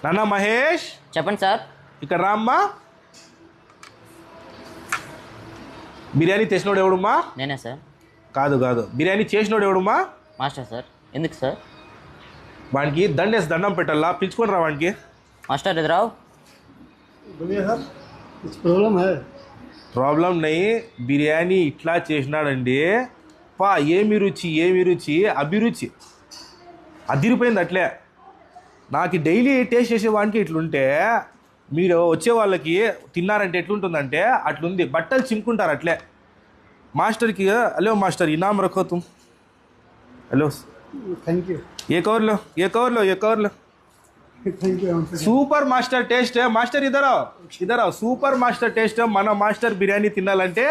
నాన్న మహేష్ చెప్పండి సార్. ఇక్కడ రామ్మా. బిర్యానీ తెచ్చినోడు ఎవడుమ్మా? నేనే సార్. కాదు కాదు, బిర్యానీ చేసినోడు ఎవడుమ్మా? Master sir. ఎందుకు సార్? వానికి దండేసి దండం పెట్టాలా, పిలుచుకొని రా వానికి. మాస్టర్ ఎదురావు. ప్రాబ్లం నై, బిర్యానీ ఇట్లా చేసినాడండి. పా ఏమి రుచి, ఏమి రుచి, అభిరుచి అదిరిపోయింది. అట్లే నాకు డైలీ టేస్ట్ చేసే వానికి ఇట్లుంటే, మీరు వచ్చే వాళ్ళకి తిన్నారంటే ఎట్లుంటుందంటే అట్లుంది. బట్టలు చింపుకుంటారు అట్లే. మాస్టర్కి హలో మాస్టర్ ఇనాम रखो तुम. Hello thank you. ये कवर लो, ये कवर लो, ये cover low. Thank you. Super master taste. Master ఇద్దరు సూపర్ మాస్టర్ టేస్ట్. మన మాస్టర్ బిర్యానీ తినాలంటే